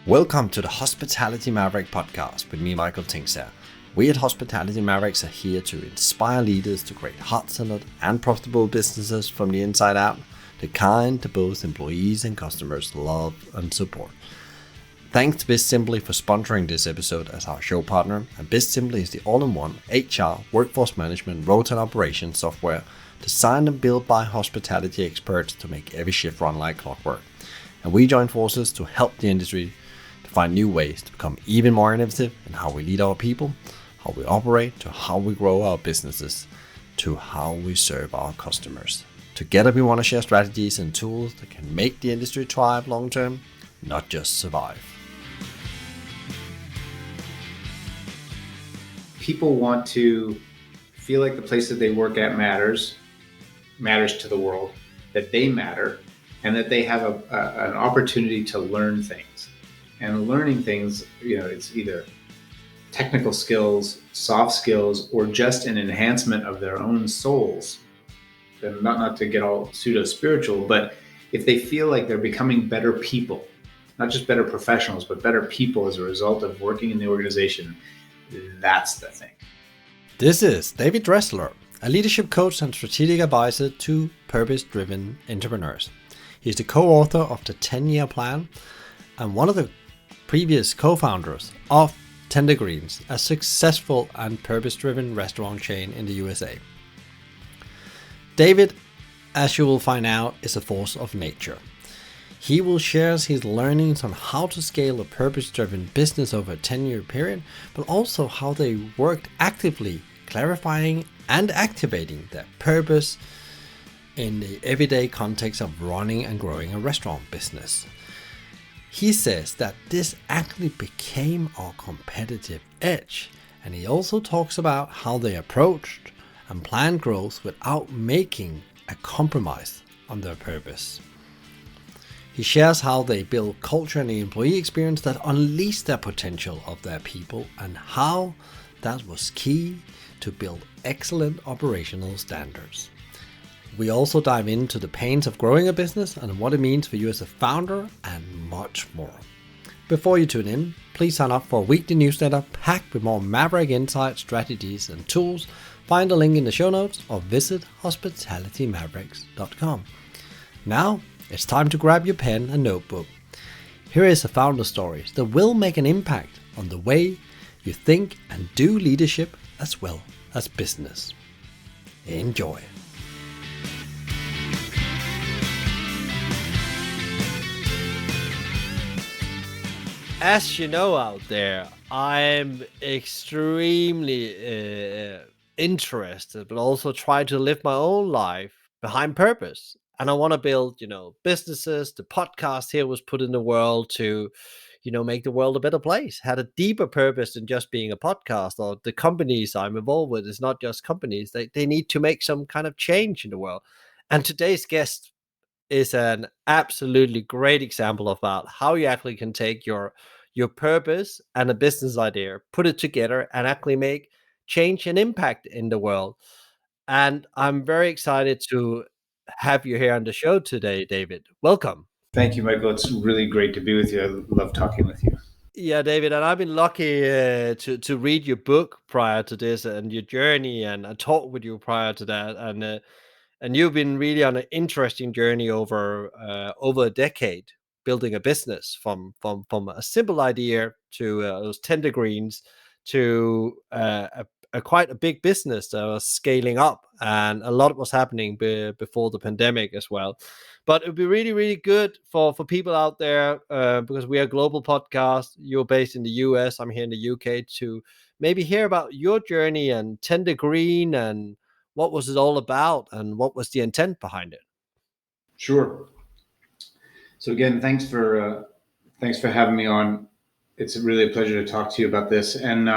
Welcome to the Hospitality Maverick podcast with me, Michael Tingsare. We at Hospitality Mavericks are here to inspire leaders to create heart-centered and profitable businesses from the inside out, the kind that both employees and customers love and support. Thanks to BizSimply for sponsoring this episode as our show partner. And BizSimply is the all-in-one HR, workforce management, rota and operations software designed and built by hospitality experts to make every shift run like clockwork. And we join forces to help the industry to find new ways to become even more innovative in how we lead our people, how we operate, to how we grow our businesses, to how we serve our customers. Together we want to share strategies and tools that can make the industry thrive long term, not just survive. People want to feel like the place that they work at matters to the world, that they matter, and that they have an opportunity to learn things. And learning things, it's either technical skills, soft skills, or just an enhancement of their own souls. And not to get all pseudo-spiritual, but if they feel like they're becoming better people, not just better professionals, but better people as a result of working in the organization, that's the thing. This is David Dressler, a leadership coach and strategic advisor to purpose-driven entrepreneurs. He's the co-author of the 10-year plan and one of the previous co-founders of Tender Greens, a successful and purpose-driven restaurant chain in the USA. David, as you will find out, is a force of nature. He will share his learnings on how to scale a purpose-driven business over a 10-year period, but also how they worked actively clarifying and activating their purpose in the everyday context of running and growing a restaurant business. He says that this actually became our competitive edge, and he also talks about how they approached and planned growth without making a compromise on their purpose. He shares how they build culture and the employee experience that unleashed their potential of their people and how that was key to build excellent operational standards. We also dive into the pains of growing a business and what it means for you as a founder and much more. Before you tune in, please sign up for a weekly newsletter packed with more Maverick insights, strategies and tools. Find a link in the show notes or visit hospitalitymavericks.com. Now, it's time to grab your pen and notebook. Here is a founder story that will make an impact on the way you think and do leadership as well as business. Enjoy. As you know out there, I'm extremely interested, but also try to live my own life behind purpose. And I want to build, businesses. The podcast here was put in the world to, make the world a better place. Had a deeper purpose than just being a podcast. Or the companies I'm involved with is not just companies. They need to make some kind of change in the world. And today's guest is an absolutely great example of that. How you actually can take your purpose and a business idea, put it together, and actually make change and impact in the world. And I'm very excited to have you here on the show today, David. Welcome. Thank you, Michael. It's really great to be with you. I love talking with you. Yeah, David, and I've been lucky to read your book prior to this and your journey, and I talked with you prior to that, and you've been really on an interesting journey over a decade, building a business from a simple idea to those tender greens to a quite a big business that was scaling up, and a lot was happening before the pandemic as well. But it would be really, really good for people out there because we are a global podcast. You're based in the US, I'm here in the UK, to maybe hear about your journey and Tender Green and what was it all about and what was the intent behind it. Sure. So again, thanks for having me on. It's really a pleasure to talk to you about this. And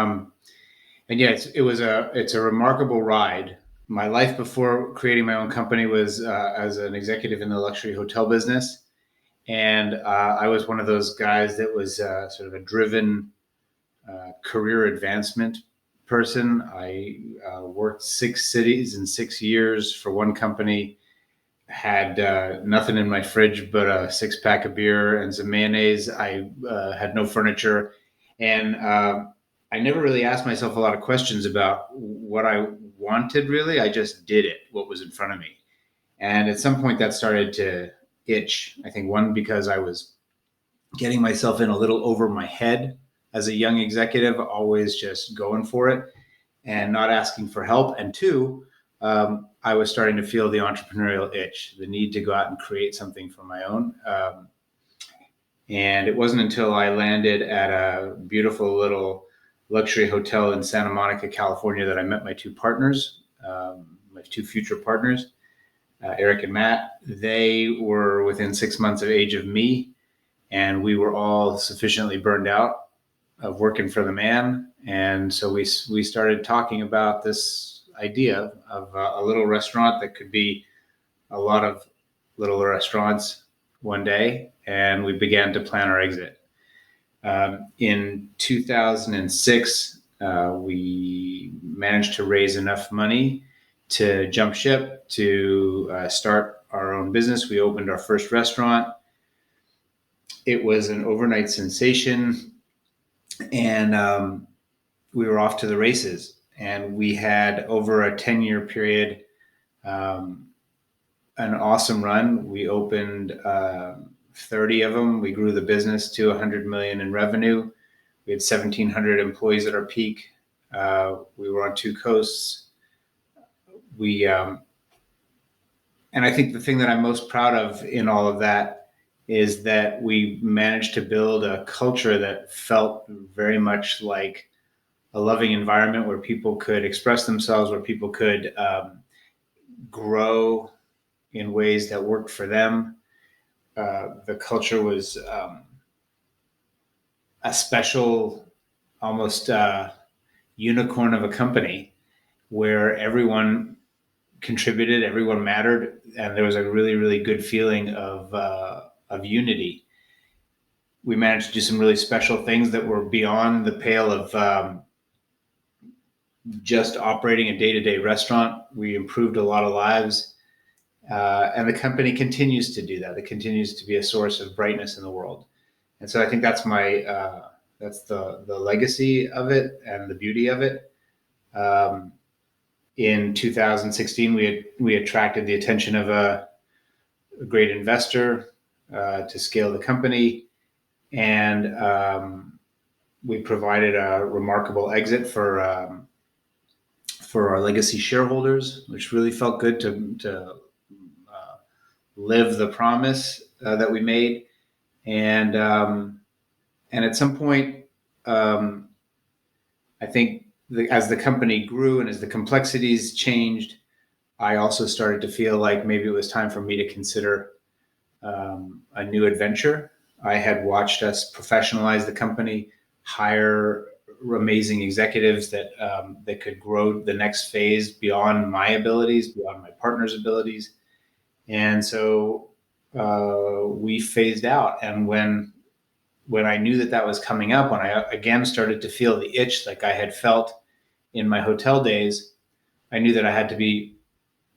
yeah, it's a remarkable ride. My life before creating my own company was as an executive in the luxury hotel business, and I was one of those guys that was sort of a driven career advancement person. I worked 6 cities in 6 years for one company. had nothing in my fridge but a 6-pack of beer and some mayonnaise. I had no furniture, and I never really asked myself a lot of questions about what I wanted. Really, I just did it. What was in front of me, and at some point that started to itch. I think one, because I was getting myself in a little over my head as a young executive, always just going for it and not asking for help. And two, I was starting to feel the entrepreneurial itch, the need to go out and create something for my own. And it wasn't until I landed at a beautiful little luxury hotel in Santa Monica, California, that I met my two partners, my two future partners, Eric and Matt. They were within 6 months of age of me, and we were all sufficiently burned out of working for the man. And so we started talking about this idea of a little restaurant that could be a lot of little restaurants one day. And we began to plan our exit. In 2006, we managed to raise enough money to jump ship to start our own business. We opened our first restaurant. It was an overnight sensation, and we were off to the races. And we had, over a 10-year period, an awesome run. We opened 30 of them. We grew the business to 100 million in revenue. We had 1,700 employees at our peak. We were on 2 coasts. And I think the thing that I'm most proud of in all of that is that we managed to build a culture that felt very much like a loving environment where people could express themselves, where people could grow in ways that worked for them. The culture was a special, almost unicorn of a company where everyone contributed, everyone mattered, and there was a really, really good feeling of unity. We managed to do some really special things that were beyond the pale of just operating a day-to-day restaurant. We improved a lot of lives, and the company continues to do that. It continues to be a source of brightness in the world. And so I think that's that's the legacy of it and the beauty of it. In 2016, we attracted the attention of a great investor to scale the company, and we provided a remarkable exit for our legacy shareholders, which really felt good to live the promise that we made. And at some point, I think as the company grew and as the complexities changed, I also started to feel like maybe it was time for me to consider a new adventure. I had watched us professionalize the company, hire amazing executives that could grow the next phase beyond my abilities, beyond my partner's abilities. And so we phased out. And when I knew that was coming up, when I again started to feel the itch like I had felt in my hotel days, I knew that I had to be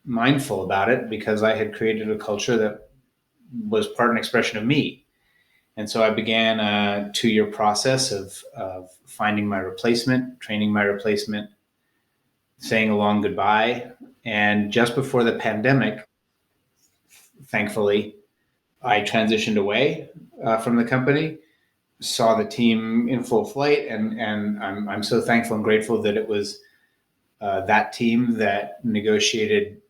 mindful about it, because I had created a culture that was part and expression of me. And so I began a 2-year process of finding my replacement, training my replacement, saying a long goodbye. And just before the pandemic, thankfully, I transitioned away from the company, saw the team in full flight, and I'm so thankful and grateful that it was that team that negotiated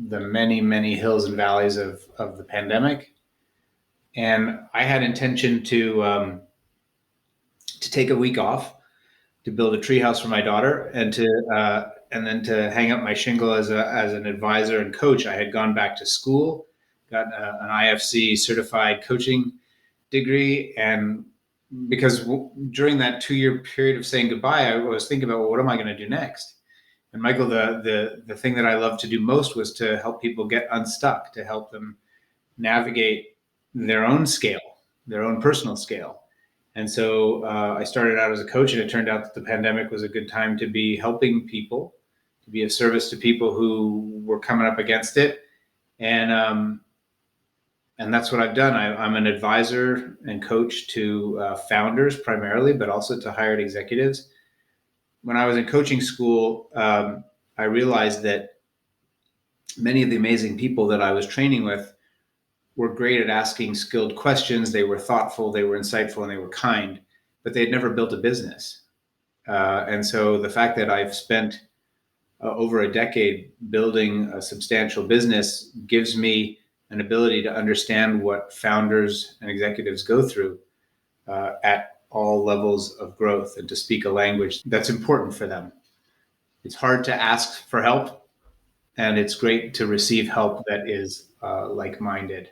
the many, many hills and valleys of the pandemic. And I had intention to take a week off to build a treehouse for my daughter, and then to hang up my shingle as an advisor and coach. I had gone back to school, got an IFC certified coaching degree, and because during that 2-year period of saying goodbye, I was thinking about, well, what am I going to do next? And Michael, the thing that I love to do most was to help people get unstuck, to help them navigate their own scale, their own personal scale. And so I started out as a coach, and it turned out that the pandemic was a good time to be helping people, to be of service to people who were coming up against it. And and that's what I've done. I'm an advisor and coach to founders primarily, but also to hired executives. When I was in coaching school, I realized that many of the amazing people that I was training with were great at asking skilled questions. They were thoughtful, they were insightful, and they were kind, but they had never built a business. And so the fact that I've spent over a decade building a substantial business gives me an ability to understand what founders and executives go through at all levels of growth, and to speak a language that's important for them. It's hard to ask for help, and it's great to receive help that is like minded.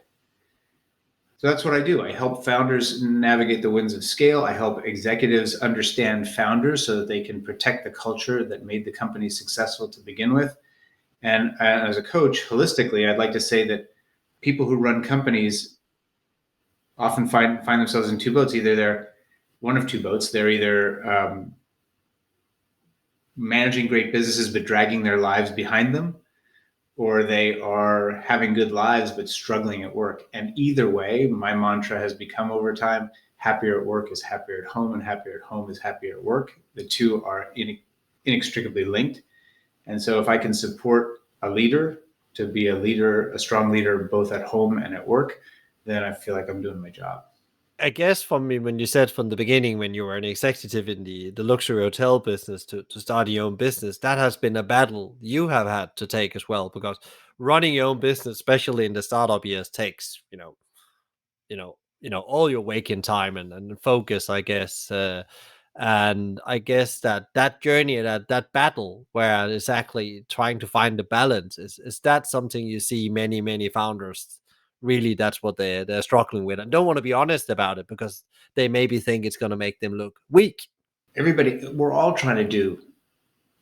So that's what I do. I help founders navigate the winds of scale. I help executives understand founders so that they can protect the culture that made the company successful to begin with. And as a coach, holistically, I'd like to say that people who run companies often find themselves in two boats. Either they're one of two boats. They're either managing great businesses but dragging their lives behind them, or they are having good lives but struggling at work. And either way, my mantra has become over time: happier at work is happier at home, and happier at home is happier at work. The two are inextricably linked. And so if I can support a leader to be a leader, a strong leader, both at home and at work, then I feel like I'm doing my job. I guess for me, when you said from the beginning, when you were an executive in the luxury hotel business to start your own business, that has been a battle you have had to take as well, because running your own business, especially in the startup years, takes, all your waking time and focus, I guess. And I guess that journey, that battle where it's actually trying to find the balance, is that something you see many founders really, that's what they're struggling with, and don't want to be honest about it because they maybe think it's going to make them look weak. Everybody, we're all trying to do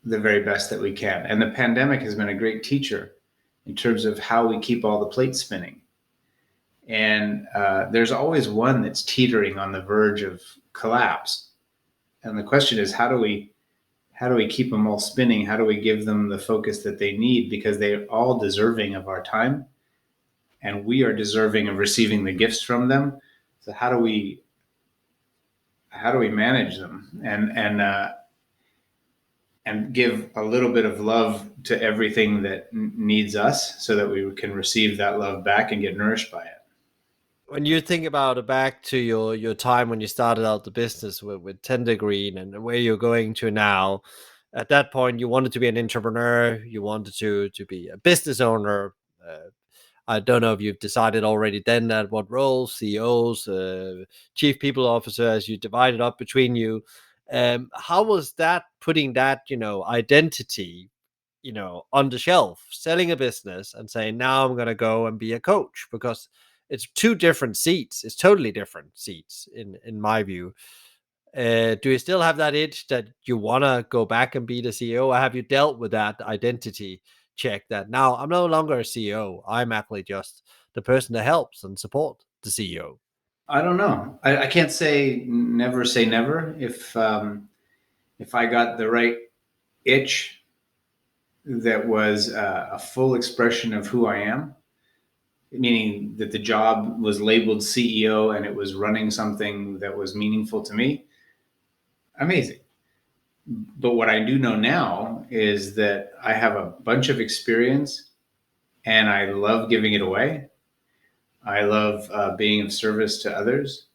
the very best that we can. And the pandemic has been a great teacher in terms of how we keep all the plates spinning. And there's always one that's teetering on the verge of collapse. And the question is, how do we keep them all spinning? How do we give them the focus that they need? Because they're all deserving of our time, and we are deserving of receiving the gifts from them. So how do we manage them and give a little bit of love to everything that needs us, so that we can receive that love back and get nourished by it? When you think about it, back to your time when you started out the business with Tender Green and where you're going to now, at that point you wanted to be an entrepreneur, you wanted to be a business owner. I don't know if you've decided already then that what roles, CEOs, chief people officer, as you divided up between you. How was that, putting that, identity, on the shelf, selling a business and saying, now I'm going to go and be a coach? Because it's two different seats. It's totally different seats in my view. Do you still have that itch that you want to go back and be the CEO? Or have you dealt with that identity check that now I'm no longer a CEO? I'm actually just the person that helps and support the CEO. I don't know. I can't say never. If I got the right itch that was a full expression of who I am, meaning that the job was labeled CEO and it was running something that was meaningful to me, amazing. But what I do know now is that I have a bunch of experience and I love giving it away. I love being of service to others.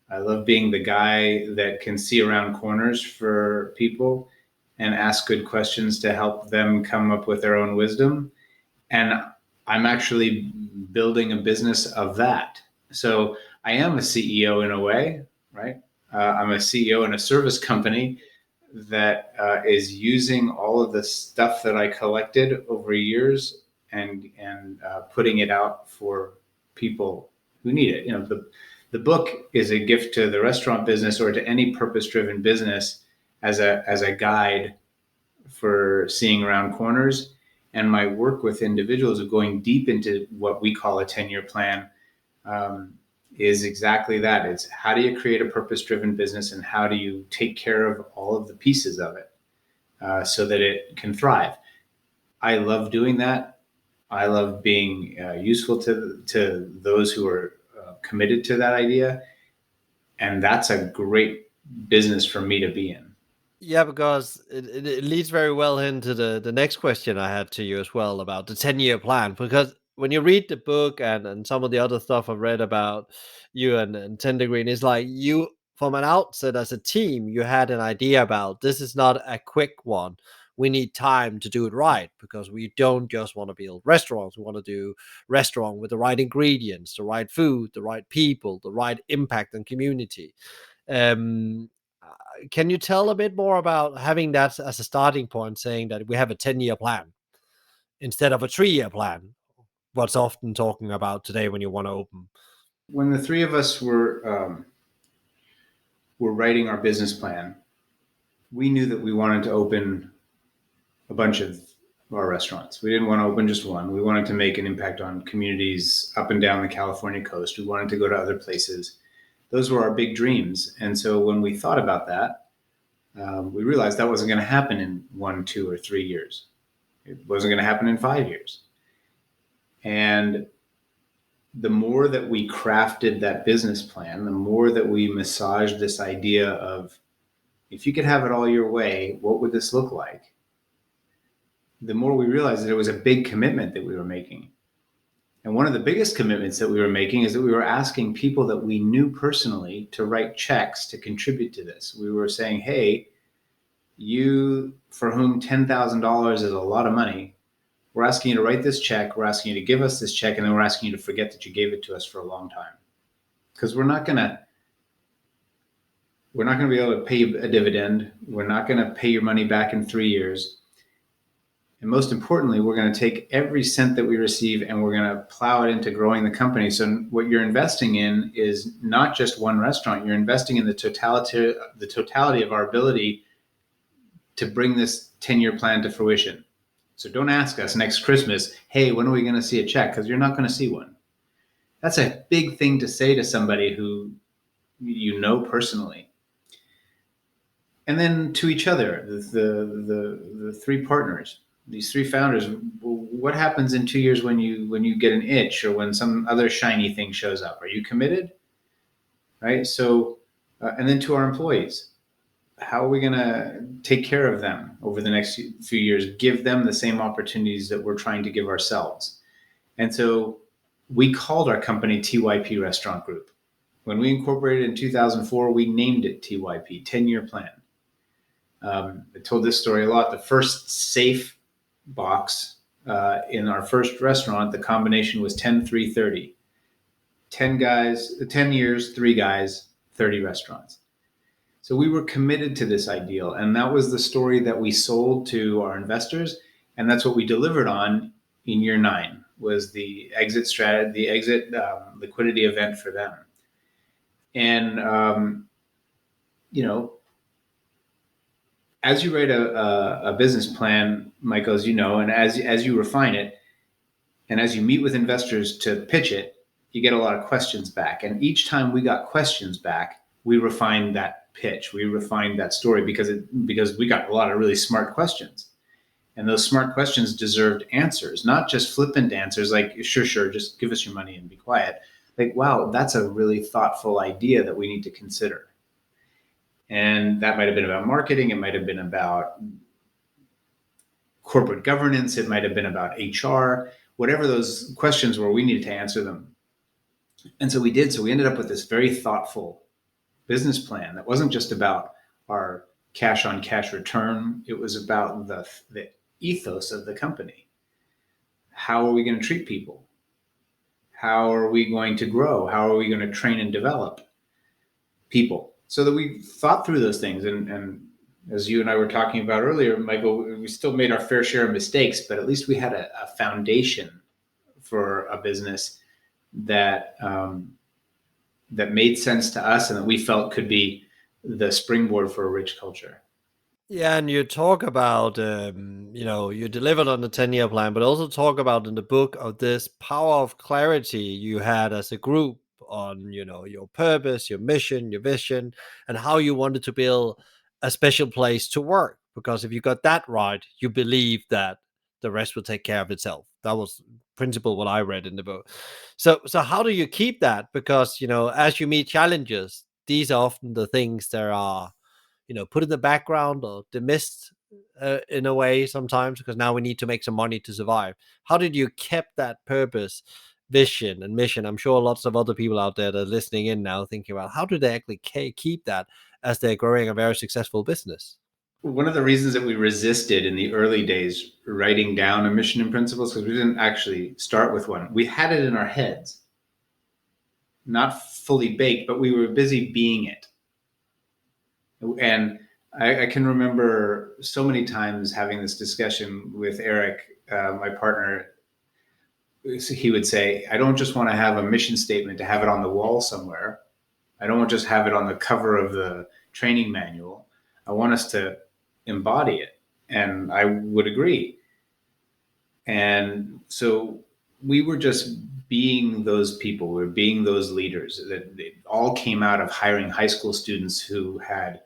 I love being the guy that can see around corners for people and ask good questions to help them come up with their own wisdom. And I'm actually building a business of that. So I am a CEO in a way, right? I'm a CEO in a service company that is using all of the stuff that I collected over years and putting it out for people who need it. The book is a gift to the restaurant business or to any purpose-driven business as a guide for seeing around corners. And my work with individuals of going deep into what we call a 10-year plan um, is exactly that. It's how do you create a purpose-driven business and how do you take care of all of the pieces of it so that it can thrive. I love doing that. I love being useful to those who are committed to that idea, and that's a great business for me to be in. Yeah, because it leads very well into the next question I had to you as well about the 10-year plan. Because when you read the book and some of the other stuff I've read about you and Tender Green, it's like you, from an outset as a team, you had an idea about this is not a quick one. We need time to do it right because we don't just want to build restaurants. We want to do restaurant with the right ingredients, the right food, the right people, the right impact and community. Um, can you tell a bit more about having that as a starting point, saying that we have a 10-year plan instead of a 3-year plan? What's often talking about today when you want to open? When the three of us were writing our business plan, we knew that we wanted to open a bunch of our restaurants. We didn't want to open just one. We wanted to make an impact on communities up and down the California coast. We wanted to go to other places. Those were our big dreams. And so when we thought about that, we realized that wasn't going to happen in 1, 2, or 3 years. It wasn't going to happen in 5 years. And the more that we crafted that business plan, the more that we massaged this idea of if you could have it all your way, what would this look like? The more we realized that it was a big commitment that we were making. And one of the biggest commitments that we were making is that we were asking people that we knew personally to write checks to contribute to this. We were saying, hey, you for whom $10,000 is a lot of money, we're asking you to write this check. We're asking you to give us this check. And then we're asking you to forget that you gave it to us for a long time. Because we're not going to be able to pay you a dividend. We're not going to pay your money back in 3 years. And most importantly, we're going to take every cent that we receive and we're going to plow it into growing the company. So what you're investing in is not just one restaurant. You're investing in the totality of our ability to bring this 10-year plan to fruition. So don't ask us next Christmas, hey, when are we going to see a check? Because you're not going to see one. That's a big thing to say to somebody who you know personally. And then to each other, the three partners, these three founders, what happens in 2 years when you get an itch or when some other shiny thing shows up? Are you committed? Right? So, and then to our employees, how are we going to take care of them over the next few years, give them the same opportunities that we're trying to give ourselves? And so we called our company TYP Restaurant Group. When we incorporated in 2004, we named it TYP, 10-year plan. I told this story a lot. The first safe box in our first restaurant, the combination was 10, 3, 30. 10 guys, 10 years, 3 guys, 30 restaurants. So we were committed to this ideal, and that was the story that we sold to our investors, and that's what we delivered on in year 9. Was the exit strategy, the exit liquidity event for them, and you know, as you write a business plan, Michael, as you know, and as you refine it, and as you meet with investors to pitch it, you get a lot of questions back, and each time we got questions back, we refined that pitch, we refined that story because we got a lot of really smart questions, and those smart questions deserved answers, not just flippant answers like sure, just give us your money and be quiet. Like, wow, that's a really thoughtful idea that we need to consider. And that might have been about marketing, it might have been about corporate governance, it might have been about HR, whatever those questions were, we needed to answer them. And so we did. So we ended up with this very thoughtful business plan that wasn't just about our cash on cash return. It was about the ethos of the company. How are we going to treat people? How are we going to grow? How are we going to train and develop people? So that we thought through those things. And as you and I were talking about earlier, Michael, we still made our fair share of mistakes, but at least we had a foundation for a business that that made sense to us and that we felt could be the springboard for a rich culture. Yeah, and you talk about, you delivered on the 10-year plan, but also talk about in the book of this power of clarity you had as a group on, your purpose, your mission, your vision, and how you wanted to build a special place to work. Because if you got that right, you believe that the rest will take care of itself. That was principle what I read in the book. So how do you keep that? Because as you meet challenges, these are often the things that are put in the background or dismissed in a way sometimes, because now we need to make some money to survive. How did you keep that purpose, vision, and mission? I'm sure lots of other people out there that are listening in now thinking about how do they actually keep that as they're growing a very successful business. One of the reasons that we resisted in the early days writing down a mission and principles, because we didn't actually start with one. We had it in our heads, not fully baked, but we were busy being it. And I can remember so many times having this discussion with Eric, my partner. He would say, I don't just want to have a mission statement to have it on the wall somewhere. I don't want to just have it on the cover of the training manual. I want us to embody it. And I would agree. And so we were just being those people. We were being those leaders. That it all came out of hiring high school students who had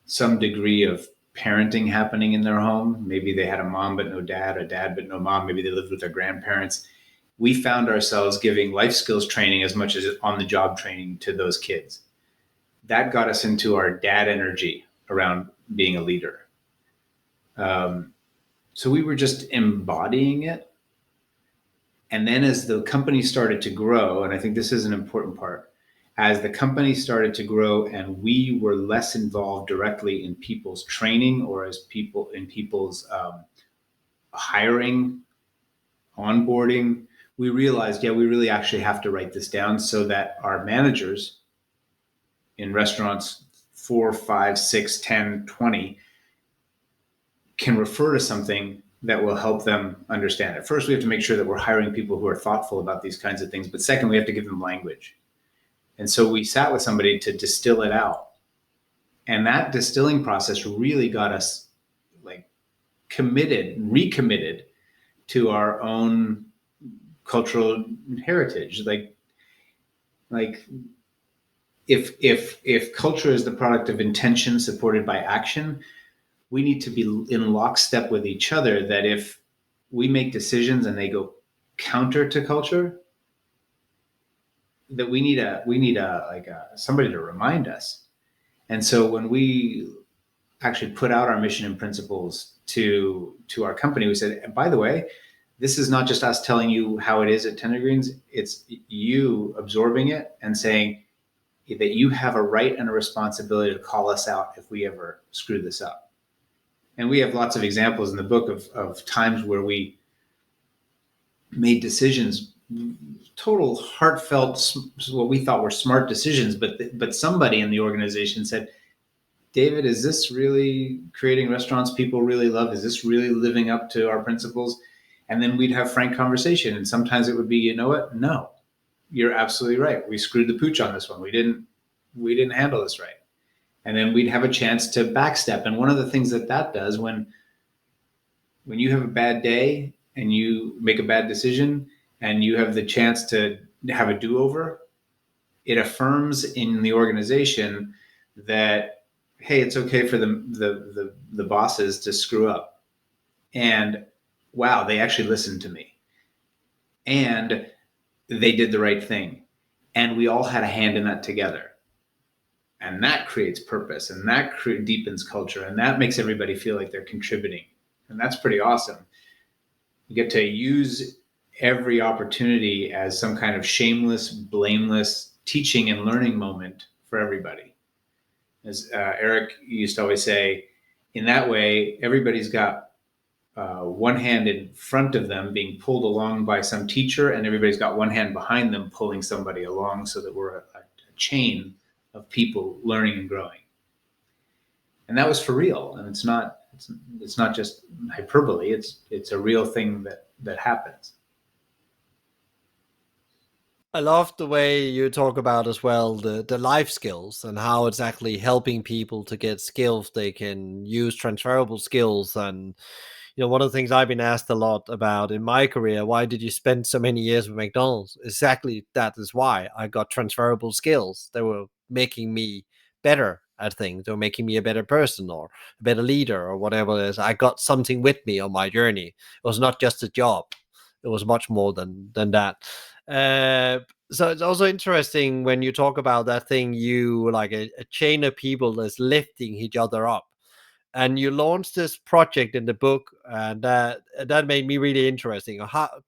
some degree of parenting happening in their home. Maybe they had a mom but no dad, a dad but no mom. Maybe they lived with their grandparents. We found ourselves giving life skills training as much as on-the-job training to those kids. That got us into our dad energy around being a leader. So we were just embodying it. And then as the company started to grow, and I think this is an important part, as the company started to grow and we were less involved directly in people's training or as people in people's hiring, onboarding, we realized, we really actually have to write this down so that our managers in restaurants 4, 5, 6, 10, 20 can refer to something that will help them understand it. First, we have to make sure that we're hiring people who are thoughtful about these kinds of things. But second, we have to give them language. And so we sat with somebody to distill it out. And that distilling process really got us recommitted to our own cultural heritage. If culture is the product of intention supported by action, we need to be in lockstep with each other, that if we make decisions and they go counter to culture, that we need somebody to remind us. And so when we actually put out our mission and principles to our company, we said, by the way, this is not just us telling you how it is at Tender Greens. It's you absorbing it and saying that you have a right and a responsibility to call us out if we ever screw this up. And we have lots of examples in the book of times where we made decisions, total heartfelt, what we thought were smart decisions, but somebody in the organization said, David, is this really creating restaurants people really love? Is this really living up to our principles? And then we'd have frank conversation. And sometimes it would be, you know what? No, you're absolutely right. We screwed the pooch on this one. We didn't handle this right. And then we'd have a chance to backstep. And one of the things that does when you have a bad day and you make a bad decision and you have the chance to have a do-over, it affirms in the organization that, hey, it's okay for the bosses to screw up. And wow, they actually listened to me. And they did the right thing. And we all had a hand in that together. And that creates purpose, and that deepens culture, and that makes everybody feel like they're contributing. And that's pretty awesome. You get to use every opportunity as some kind of shameless, blameless teaching and learning moment for everybody. As Eric used to always say, in that way, everybody's got one hand in front of them being pulled along by some teacher, and everybody's got one hand behind them pulling somebody along, so that we're a chain of people learning and growing. And that was for real. And it's not just hyperbole. It's a real thing that happens. I love the way you talk about as well the life skills and how it's actually helping people to get skills they can use, transferable skills. And one of the things I've been asked a lot about in my career, why did you spend so many years with McDonald's? Exactly, that is why. I got transferable skills. They were making me better at things. They were making me a better person or a better leader or whatever it is. I got something with me on my journey. It was not just a job. It was much more than that. Uh, so it's also interesting when you talk about that thing, you like a chain of people that's lifting each other up, and you launched this project in the book, and that made me really interesting.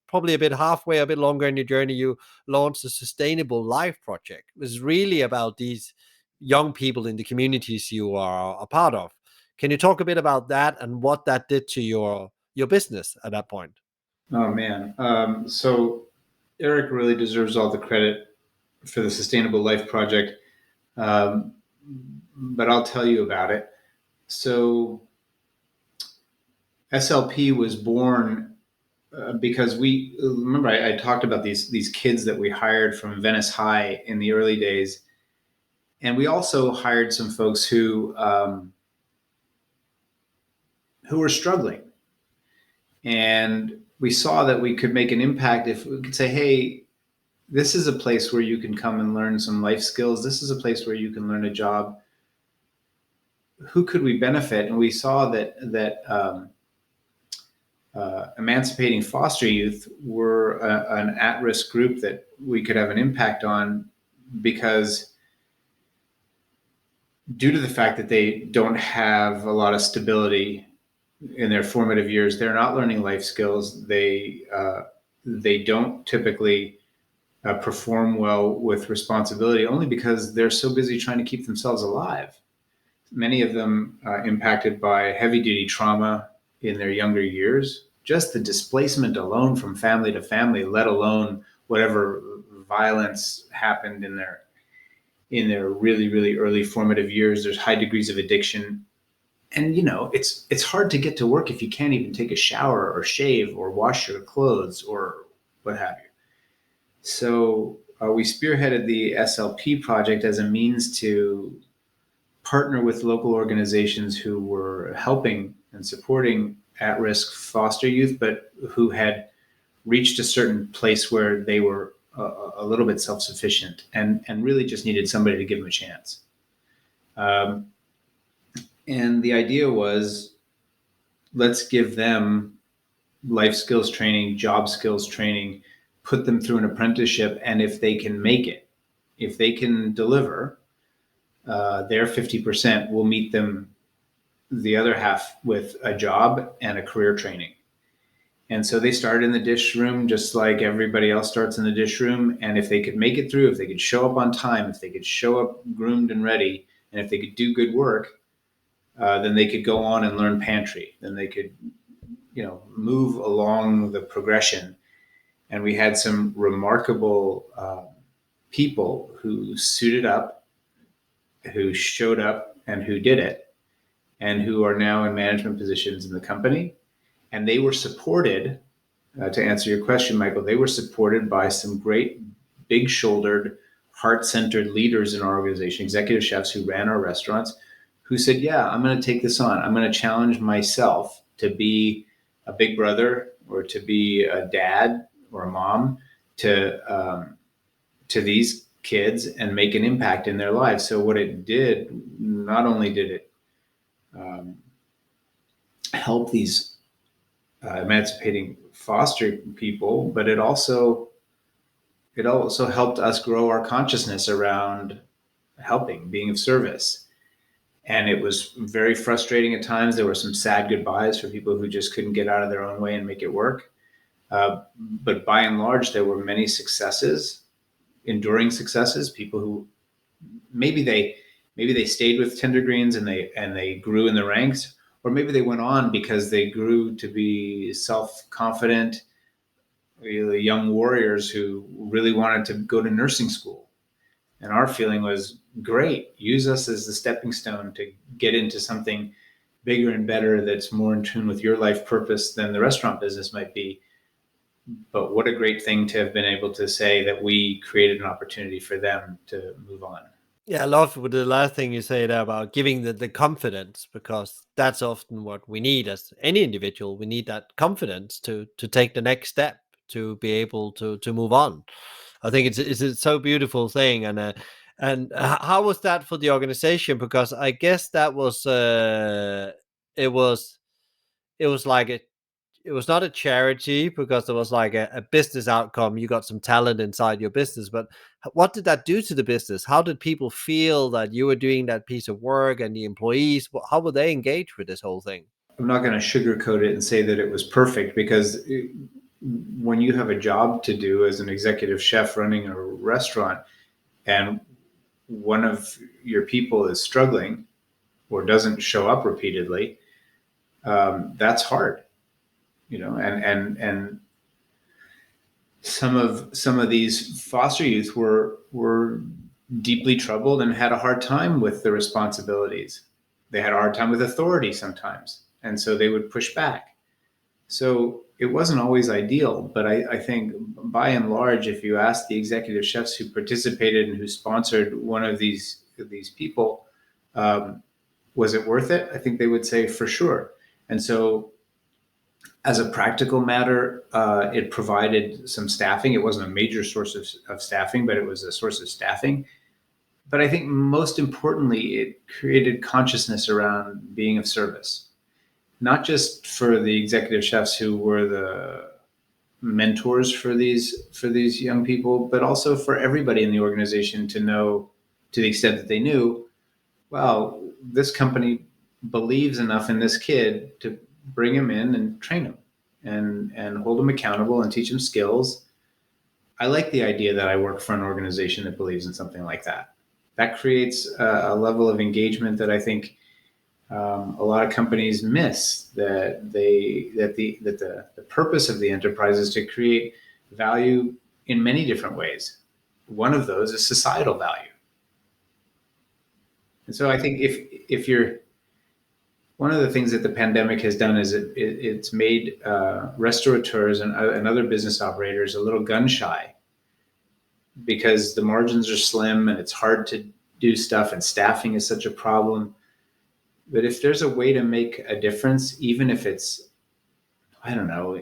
Probably a bit halfway, a bit longer in your journey, you launched a sustainable life project. It was really about these young people in the communities you are a part of. Can you talk a bit about that and what that did to your business at that point? Oh man. So Eric really deserves all the credit for the Sustainable Life Project, um, but I'll tell you about it. So SLP was born because we remember I talked about these kids that we hired from Venice High in the early days, and we also hired some folks who were struggling, and we saw that we could make an impact if we could say, hey, this is a place where you can come and learn some life skills. This is a place where you can learn a job. Who could we benefit? And we saw that emancipating foster youth were an at-risk group that we could have an impact on, because due to the fact that they don't have a lot of stability in their formative years, they're not learning life skills. They don't typically perform well with responsibility, only because they're so busy trying to keep themselves alive. Many of them impacted by heavy duty trauma in their younger years. Just the displacement alone from family to family, let alone whatever violence happened in their really, really early formative years. There's high degrees of addiction. And it's hard to get to work if you can't even take a shower or shave or wash your clothes or what have you. So we spearheaded the SLP project as a means to partner with local organizations who were helping and supporting at-risk foster youth, but who had reached a certain place where they were a little bit self-sufficient and really just needed somebody to give them a chance. Um, and the idea was, let's give them life skills training, job skills training, put them through an apprenticeship, and if they can make it, if they can deliver, their 50% will meet them the other half with a job and a career training. And so they started in the dish room just like everybody else starts in the dish room. And if they could make it through, if they could show up on time, if they could show up groomed and ready, and if they could do good work, then they could go on and learn pantry. Then they could, move along the progression. And we had some remarkable people who suited up, who showed up, and who did it, and who are now in management positions in the company. And they were supported, to answer your question, Michael, they were supported by some great big shouldered, heart centered leaders in our organization, executive chefs who ran our restaurants, who said, yeah, I'm going to take this on. I'm going to challenge myself to be a big brother or to be a dad or a mom to these kids and make an impact in their lives. So what it did, not only did it help these emancipating foster people, but it also helped us grow our consciousness around helping, being of service. And it was very frustrating at times. There were some sad goodbyes for people who just couldn't get out of their own way and make it work. But by and large, there were many successes, enduring successes. People who maybe they stayed with Tender Greens and they grew in the ranks, or maybe they went on because they grew to be self-confident, really young warriors who really wanted to go to nursing school. And our feeling was, great, use us as the stepping stone to get into something bigger and better that's more in tune with your life purpose than the restaurant business might be. But what a great thing to have been able to say that we created an opportunity for them to move on. Yeah, I love with the last thing you say there about giving the confidence, because that's often what we need as any individual. We need that confidence to take the next step, to be able to move on. I think it's a so beautiful thing. How was that for the organization? Because I guess that was it was like it was not a charity because there was like a business outcome. You got some talent inside your business, but what did that do to the business? How did people feel that you were doing that piece of work, and the employees? How were they engaged with this whole thing? I'm not going to sugarcoat it and say that it was perfect, because when you have a job to do as an executive chef running a restaurant, and one of your people is struggling or doesn't show up repeatedly, that's hard, and some of these foster youth were deeply troubled and had a hard time with the responsibilities. They had a hard time with authority sometimes, and so they would push back. So it wasn't always ideal, but I think by and large, if you ask the executive chefs who participated and who sponsored one of these people, um, was it worth it? I think they would say for sure. And so, as a practical matter, it provided some staffing. It wasn't a major source of staffing, but it was a source of staffing. But I think most importantly, it created consciousness around being of service, not just for the executive chefs who were the mentors for these young people, but also for everybody in the organization to know, to the extent that they knew, well, this company believes enough in this kid to bring him in and train him and hold him accountable and teach him skills. I like the idea that I work for an organization that believes in something like that. That creates a level of engagement that I think a lot of companies miss. The purpose of the enterprise is to create value in many different ways. One of those is societal value. And so I think if you're one of the things that the pandemic has done is it's made restaurateurs and other business operators a little gun shy, because the margins are slim and it's hard to do stuff, and staffing is such a problem. But if there's a way to make a difference, even if it's, I don't know,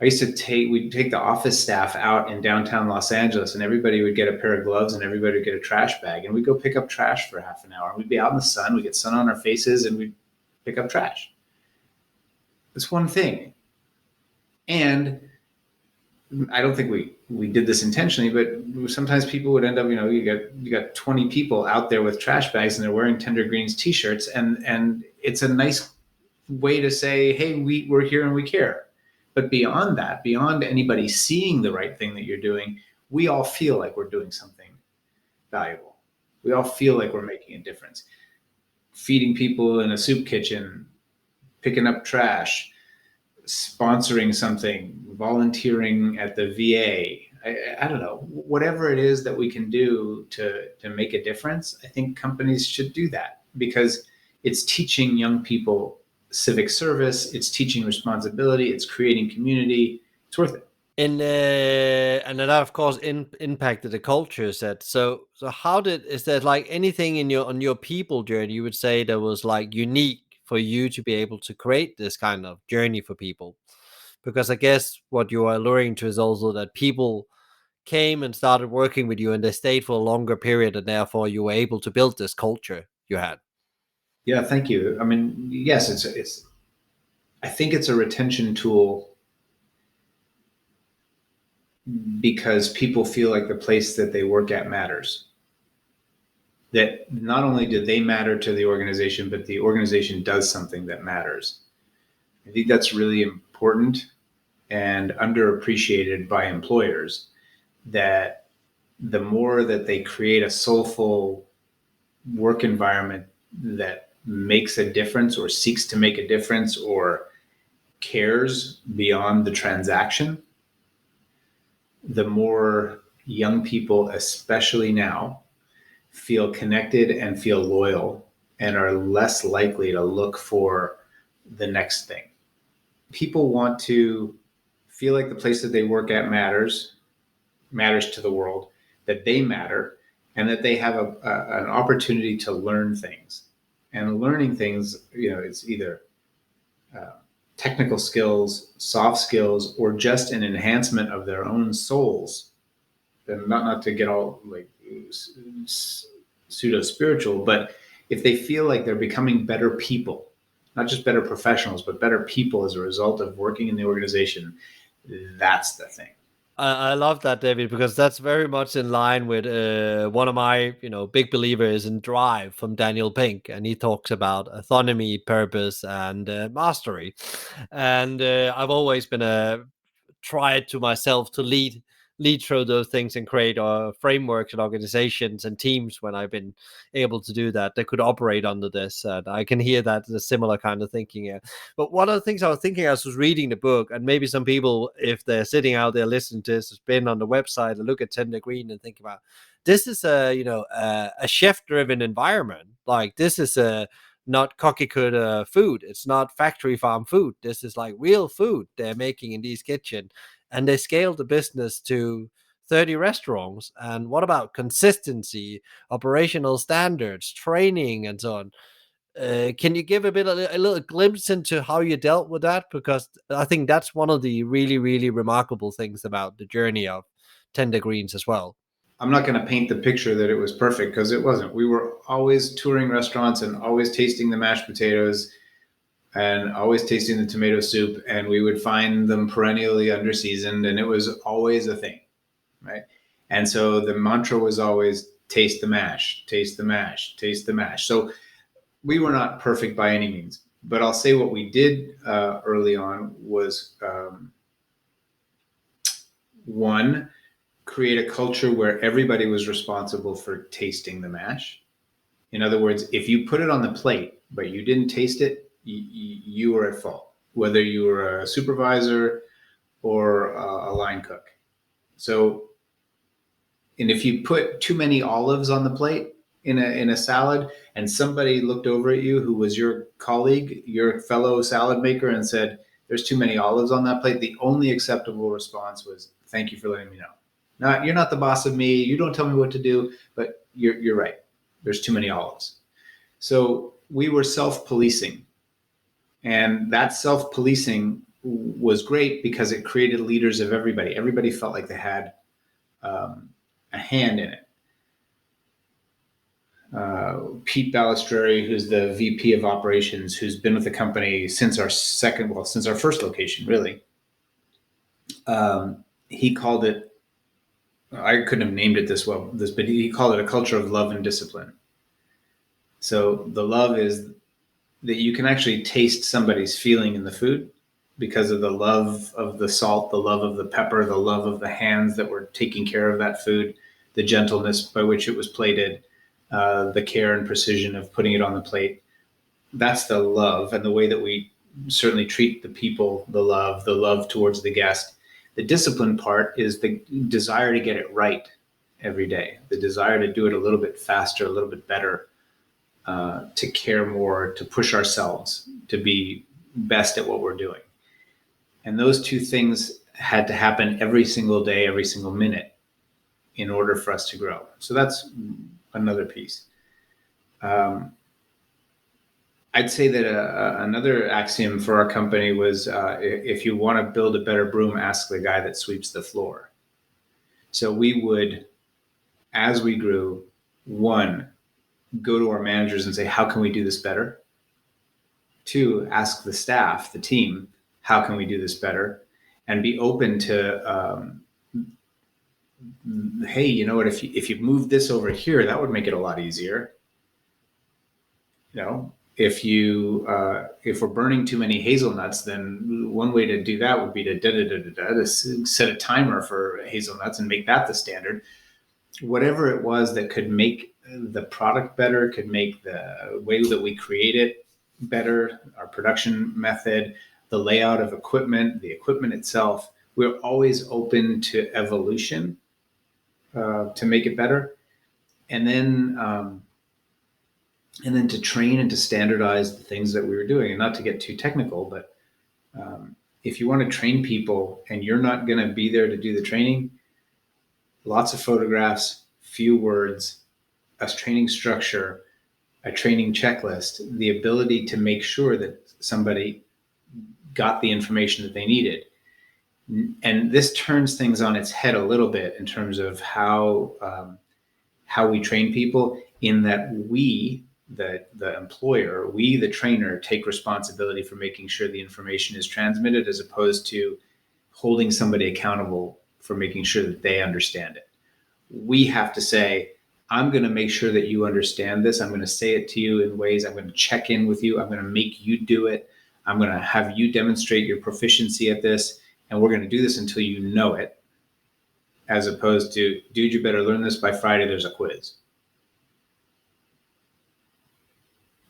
we'd take the office staff out in downtown Los Angeles, and everybody would get a pair of gloves and everybody would get a trash bag, and we'd go pick up trash for half an hour. We'd be out in the sun, we'd get sun on our faces, and we'd pick up trash. It's one thing. And I don't think we did this intentionally, but sometimes people would end up, you got 20 people out there with trash bags and they're wearing Tender Greens t-shirts, and it's a nice way to say, hey, we're here and we care. But beyond that, beyond anybody seeing the right thing that you're doing, we all feel like we're doing something valuable. We all feel like we're making a difference. Feeding people in a soup kitchen, picking up trash, sponsoring something, volunteering at the VA. I don't know, whatever it is that we can do to make a difference. I think companies should do that, because it's teaching young people civic service, it's teaching responsibility, it's creating community. It's worth it. And that of course impacted the culture set. So is there like anything on your people journey you would say that was like unique for you to be able to create this kind of journey for people? Because I guess what you are alluring to is also that people came and started working with you and they stayed for a longer period, and therefore you were able to build this culture you had. Yeah, thank you. I mean, yes, it's I think it's a retention tool, because people feel like the place that they work at matters. That not only do they matter to the organization, but the organization does something that matters. I think that's really important and underappreciated by employers, that the more that they create a soulful work environment that makes a difference or seeks to make a difference or cares beyond the transaction, the more young people, especially now, feel connected and feel loyal and are less likely to look for the next thing. People want to feel like the place that they work at matters to the world, that they matter, and that they have an opportunity to learn things. And learning things, it's either technical skills, soft skills, or just an enhancement of their own souls. And not to get all like pseudo spiritual, but if they feel like they're becoming better people, not just better professionals, but better people as a result of working in the organization. That's the thing. I love that, David, because that's very much in line with one of my, big believers in Drive from Daniel Pink, and he talks about autonomy, purpose, and mastery. And I've always been tried to myself to lead through those things and create frameworks and organizations and teams when I've been able to do that could operate under this. And I can hear that the similar kind of thinking here. But one of the things I was thinking as I was reading the book, and maybe some people, if they're sitting out there listening to this, has been on the website and look at Tender Green and think about this is a chef driven environment. Like this is a not cookie cutter food. It's not factory farm food. This is like real food they're making in these kitchen, and they scaled the business to 30 restaurants. And what about consistency, operational standards, training, and so on? Can you give a little glimpse into how you dealt with that? Because I think that's one of the really, really remarkable things about the journey of Tender Greens as well. I'm not going to paint the picture that it was perfect because it wasn't. We were always touring restaurants and always tasting the mashed potatoes and always tasting the tomato soup, and we would find them perennially underseasoned, and it was always a thing, right? And so the mantra was always taste the mash, taste the mash, taste the mash. So we were not perfect by any means, but I'll say what we did early on was one, create a culture where everybody was responsible for tasting the mash. In other words, if you put it on the plate but you didn't taste it, you were at fault, whether you were a supervisor or a line cook. So, and if you put too many olives on the plate in a salad, and somebody looked over at you who was your colleague, your fellow salad maker, and said, "There's too many olives on that plate," the only acceptable response was, "Thank you for letting me know. Not you're not the boss of me. You don't tell me what to do, but you're right. There's too many olives." So we were self-policing, and that self-policing was great because it created leaders of everybody. Everybody felt like they had a hand in it. Pete Balistreri, who's the VP of operations, who's been with the company since our first location, really. He called it, I couldn't have named it but he called it a culture of love and discipline. So the love is that you can actually taste somebody's feeling in the food because of the love of the salt, the love of the pepper, the love of the hands that were taking care of that food, the gentleness by which it was plated, the care and precision of putting it on the plate. That's the love, and the way that we certainly treat the people, the love towards the guest. The discipline part is the desire to get it right every day, the desire to do it a little bit faster, a little bit better, to care more, to push ourselves, to be best at what we're doing. And those two things had to happen every single day, every single minute in order for us to grow. So that's another piece. I'd say that another axiom for our company was if you want to build a better broom, ask the guy that sweeps the floor. So we would, as we grew, one, go to our managers and say, how can we do this better? Two, ask the staff, the team, how can we do this better? And be open to, hey, you know what, if you move this over here, that would make it a lot easier. You know, if we're burning too many hazelnuts, then one way to do that would be to set a timer for hazelnuts and make that the standard. Whatever it was that could make the product better, could make the way that we create it better, our production method, the layout of equipment, the equipment itself, we're always open to evolution to make it better. And then to train and to standardize the things that we were doing. And not to get too technical, but if you want to train people and you're not going to be there to do the training, lots of photographs, few words, a training structure, a training checklist, the ability to make sure that somebody got the information that they needed. And this turns things on its head a little bit in terms of how we train people, in that we the employer, we, the trainer, take responsibility for making sure the information is transmitted, as opposed to holding somebody accountable for making sure that they understand it. We have to say, I'm going to make sure that you understand this. I'm going to say it to you in ways. I'm going to check in with you. I'm going to make you do it. I'm going to have you demonstrate your proficiency at this. And we're going to do this until you know it. As opposed to, dude, you better learn this by Friday. There's a quiz.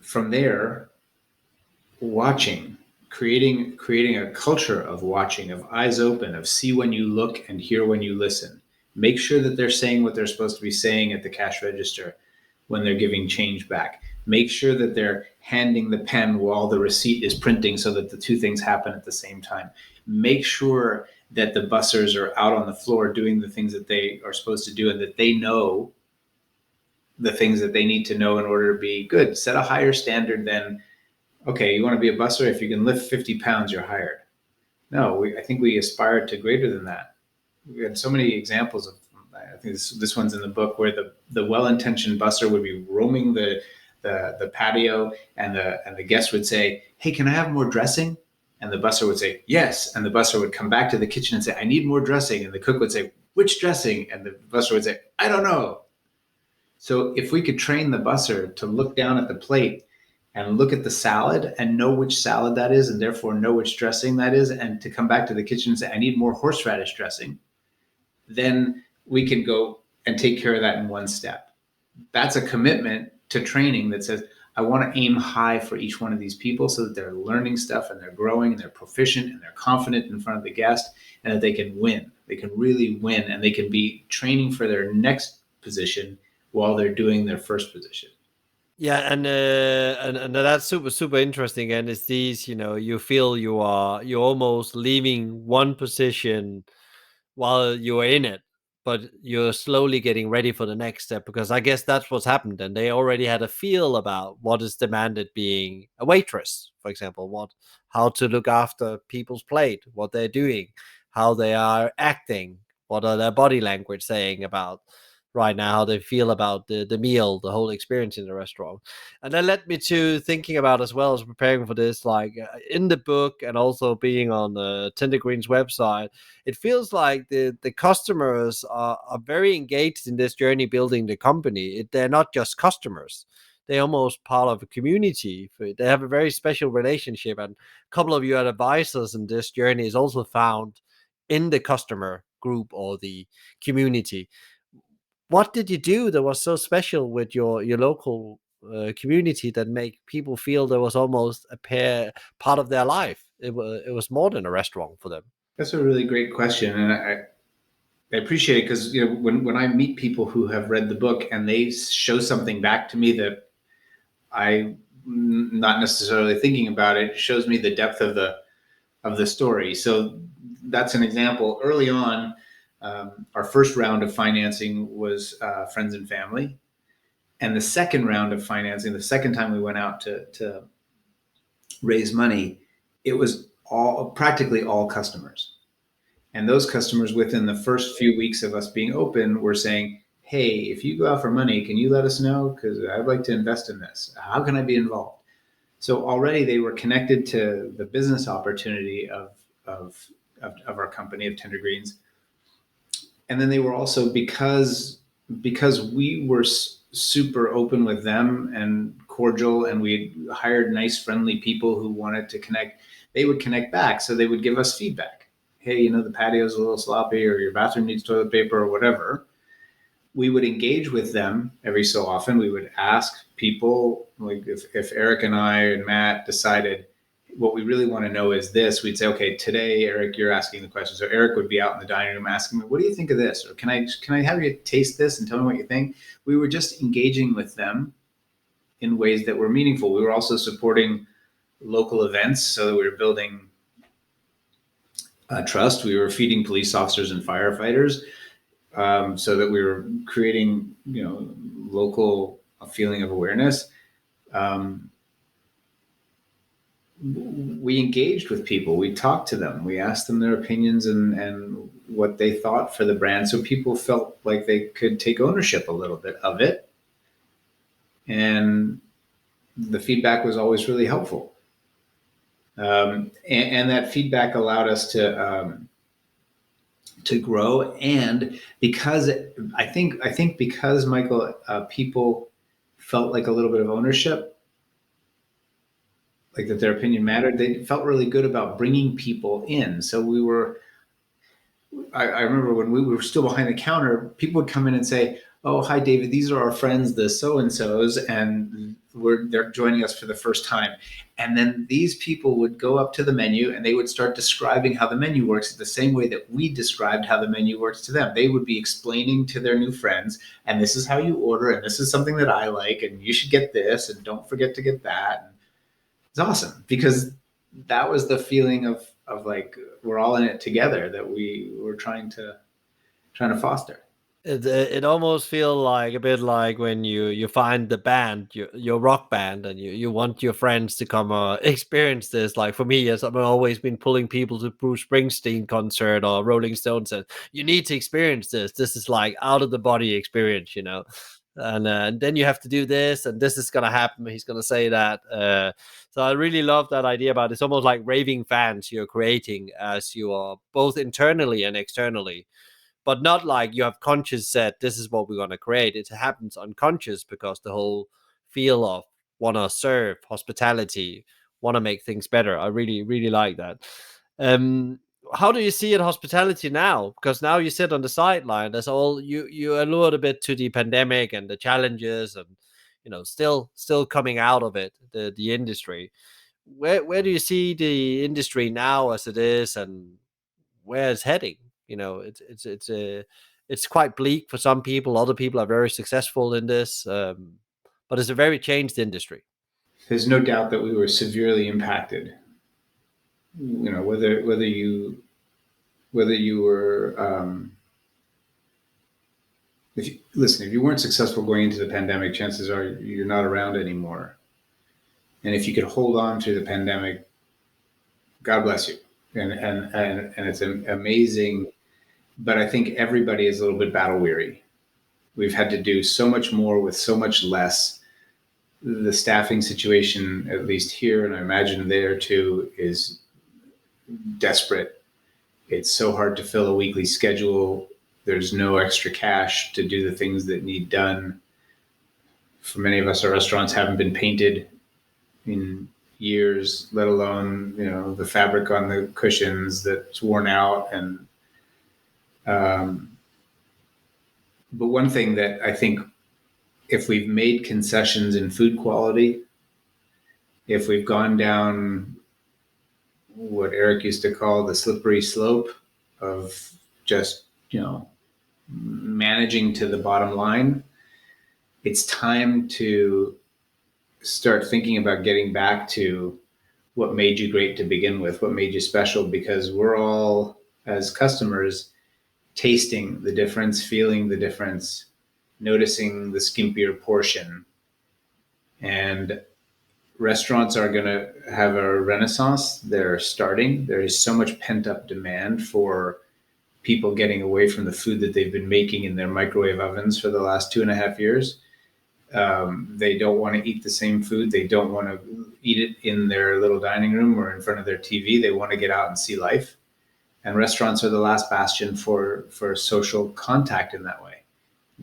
From there, watching, creating a culture of watching, of eyes open, of see when you look and hear when you listen. Make sure that they're saying what they're supposed to be saying at the cash register when they're giving change back. Make sure that they're handing the pen while the receipt is printing, so that the two things happen at the same time. Make sure that the bussers are out on the floor doing the things that they are supposed to do, and that they know the things that they need to know in order to be good. Set a higher standard than, okay, you want to be a busser? If you can lift 50 pounds, you're hired. No, I think we aspire to greater than that. We had so many examples of, I think this one's in the book, where the well-intentioned busser would be roaming the patio, and the guest would say, hey, can I have more dressing? And the busser would say, yes. And the busser would come back to the kitchen and say, I need more dressing. And the cook would say, which dressing? And the busser would say, I don't know. So if we could train the busser to look down at the plate and look at the salad and know which salad that is, and therefore know which dressing that is, and to come back to the kitchen and say, I need more horseradish dressing, then we can go and take care of that in one step. That's a commitment to training that says, I want to aim high for each one of these people, so that they're learning stuff and they're growing and they're proficient and they're confident in front of the guest, and that they can win. They can really win, and they can be training for their next position while they're doing their first position. Yeah, and that's super interesting. And it's these, you feel you're almost leaving one position while you're in it, but you're slowly getting ready for the next step, because I guess that's what's happened. And they already had a feel about what is demanded being a waitress, for example, how to look after people's plate, what they're doing, how they are acting, what are their body language saying about right now, how they feel about the meal, the whole experience in the restaurant. And that led me to thinking about, as well as preparing for this, like in the book and also being on Tender Green's website, it feels like the customers are very engaged in this journey building the company. They're not just customers. They're almost part of a community. They have a very special relationship. And a couple of your advisors in this journey is also found in the customer group or the community. What did you do that was so special with your local community that make people feel there was almost part of their life? It was more than a restaurant for them. That's a really great question, and I appreciate it, because when I meet people who have read the book and they show something back to me that I'm not necessarily thinking about, it shows me the depth of the story. So that's an example. Early on, our first round of financing was friends and family, and the second round of financing, the second time we went out to raise money, it was practically all customers. And those customers, within the first few weeks of us being open, were saying, hey, if you go out for money, can you let us know? Because I'd like to invest in this. How can I be involved? So already they were connected to the business opportunity of our company, of Tender Greens. And then they were also, because we were super open with them and cordial, and we hired nice, friendly people who wanted to connect, they would connect back. So they would give us feedback. Hey, the patio's a little sloppy, or your bathroom needs toilet paper, or whatever. We would engage with them every so often. We would ask people, like if Eric and I and Matt decided what we really want to know is this, we'd say, okay, today, Eric, you're asking the question. So Eric would be out in the dining room asking me, what do you think of this? Or can I have you taste this and tell me what you think? We were just engaging with them in ways that were meaningful. We were also supporting local events, so that we were building trust. We were feeding police officers and firefighters, so that we were creating, local feeling of awareness. We engaged with people. We talked to them. We asked them their opinions and what they thought for the brand, so people felt like they could take ownership a little bit of it. And the feedback was always really helpful. And that feedback allowed us to grow. And because I think because Michael, people felt like a little bit of ownership, like that their opinion mattered. They felt really good about bringing people in. So we were. I remember when we were still behind the counter, people would come in and say, "Oh, hi, David. These are our friends, the so and so's, and they're joining us for the first time." And then these people would go up to the menu and they would start describing how the menu works the same way that we described how the menu works to them. They would be explaining to their new friends, and this is how you order, and this is something that I like, and you should get this, and don't forget to get that. And it's awesome because that was the feeling of like we're all in it together that we were trying to foster. It almost feel like a bit like when you find the band, your rock band, and you want your friends to come experience this. Like for me, as I've always been pulling people to Bruce Springsteen concert or Rolling Stones, and you need to experience this. This is like out of the body experience, you know. And then you have to do this, and this is gonna happen. He's gonna say that. So I really love that idea about it. It's almost like raving fans you're creating as you are both internally and externally, but not like you have conscious said this is what we're going to create. It happens unconscious because the whole feel of want to serve, hospitality, want to make things better. I really really like that. um how do you see it hospitality now, because now you sit on the sideline? That's all. You allured a bit to the pandemic and the challenges, and still coming out of it, the industry. Where do you see the industry now as it is, and where it's heading? It's quite bleak for some people. Other people are very successful in this, but it's a very changed industry. There's no doubt that we were severely impacted. You know, whether you were if you weren't successful going into the pandemic, chances are you're not around anymore. And if you could hold on through the pandemic, God bless you. And it's amazing. But I think everybody is a little bit battle weary. We've had to do so much more with so much less. The staffing situation, at least here, and I imagine there too, is desperate. It's so hard to fill a weekly schedule. There's no extra cash to do the things that need done. For many of us, our restaurants haven't been painted in years, let alone the fabric on the cushions that's worn out. And but one thing that I think, if we've made concessions in food quality, if we've gone down what Eric used to call the slippery slope of just managing to the bottom line, it's time to start thinking about getting back to what made you great to begin with, what made you special, because we're all, as customers, tasting the difference, feeling the difference, noticing the skimpier portion. And restaurants are going to have a renaissance. They're starting. There is so much pent up demand for people getting away from the food that they've been making in their microwave ovens for the last 2.5 years. They don't want to eat the same food. They don't want to eat it in their little dining room or in front of their TV. They want to get out and see life. And restaurants are the last bastion for social contact in that way.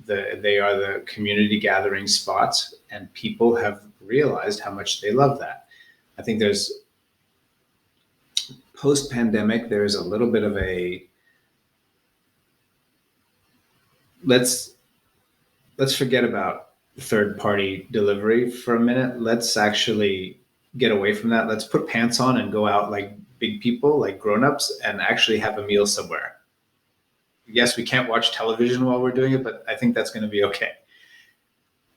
They are the community gathering spots, and people have realized how much they love that. I think there's post-pandemic, there's a little bit of a let's forget about third-party delivery for a minute. Let's actually get away from that. Let's put pants on and go out like big people, like grown-ups, and actually have a meal somewhere. Yes, we can't watch television while we're doing it, but I think that's going to be okay.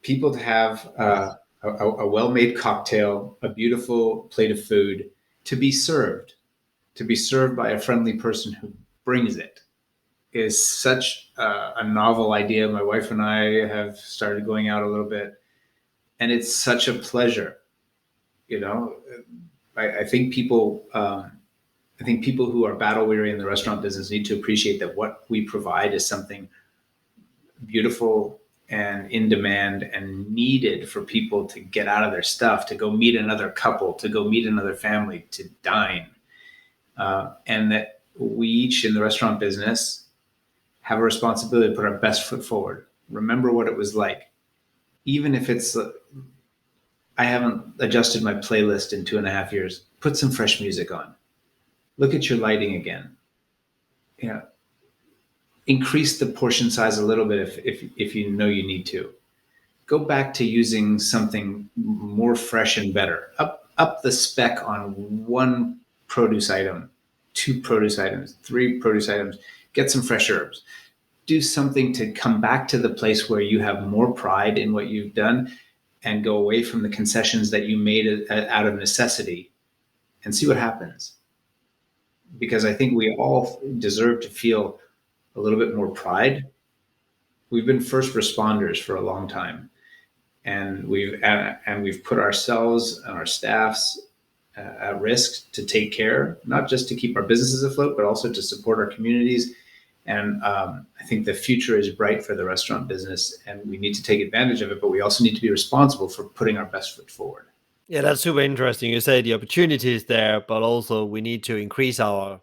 People to have a well-made cocktail, a beautiful plate of food, to be served by a friendly person who brings it, is such a novel idea. My wife and I have started going out a little bit, and it's such a pleasure. I think people who are battle weary in the restaurant business need to appreciate that what we provide is something beautiful and in demand and needed for people to get out of their stuff, to go meet another couple, to go meet another family, to dine. And that we each in the restaurant business have a responsibility to put our best foot forward. Remember what it was like. Even if it's, I haven't adjusted my playlist in 2.5 years, put some fresh music on. Look at your lighting again. You know, increase the portion size a little bit if you know you need to. Go back to using something more fresh and better. Up the spec on one produce item, 2 produce items, 3 produce items. Get some fresh herbs. Do something to come back to the place where you have more pride in what you've done and go away from the concessions that you made out of necessity and see what happens. Because I think we all deserve to feel a little bit more pride. We've been first responders for a long time, and we've put ourselves and our staffs at risk to take care, not just to keep our businesses afloat, but also to support our communities. And I think the future is bright for the restaurant business, and we need to take advantage of it, but we also need to be responsible for putting our best foot forward. Yeah, that's super interesting. You say the opportunity is there, but also we need to increase our,